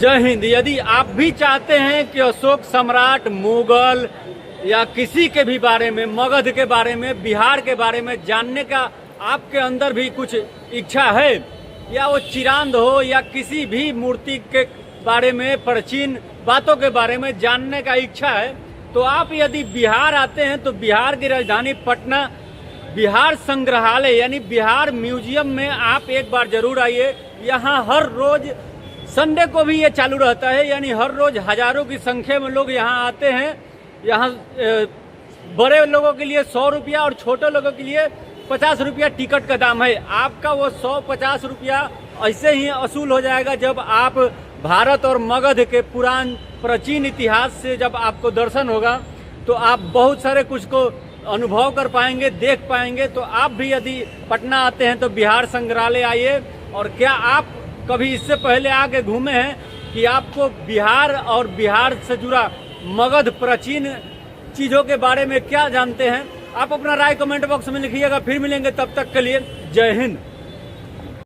जय हिंद। यदि आप भी चाहते हैं कि अशोक सम्राट, मुगल या किसी के भी बारे में, मगध के बारे में, बिहार के बारे में जानने का आपके अंदर भी कुछ इच्छा है, या वो चिरांद हो या किसी भी मूर्ति के बारे में, प्राचीन बातों के बारे में जानने का इच्छा है, तो आप यदि बिहार आते हैं तो बिहार की राजधानी पटना बिहार संग्रहालय यानी बिहार म्यूजियम में आप एक बार जरूर आइए। यहाँ हर रोज संडे को भी ये चालू रहता है, यानी हर रोज हजारों की संख्या में लोग यहाँ आते हैं। यहाँ बड़े लोगों के लिए 100 रुपया और छोटे लोगों के लिए 50 रुपया टिकट का दाम है। आपका वो 100-50 रुपया ऐसे ही वसूल हो जाएगा जब आप भारत और मगध के प्राचीन इतिहास से जब आपको दर्शन होगा तो आप बहुत सारे कुछ को अनुभव कर पाएंगे, देख पाएंगे। तो आप भी यदि पटना आते हैं तो बिहार संग्रहालय आइए। और क्या आप कभी इससे पहले आके घूमे हैं कि आपको बिहार और बिहार से जुड़ा मगध प्राचीन चीज़ों के बारे में क्या जानते हैं? आप अपना राय कमेंट बॉक्स में लिखिएगा। फिर मिलेंगे, तब तक के लिए जय हिंद।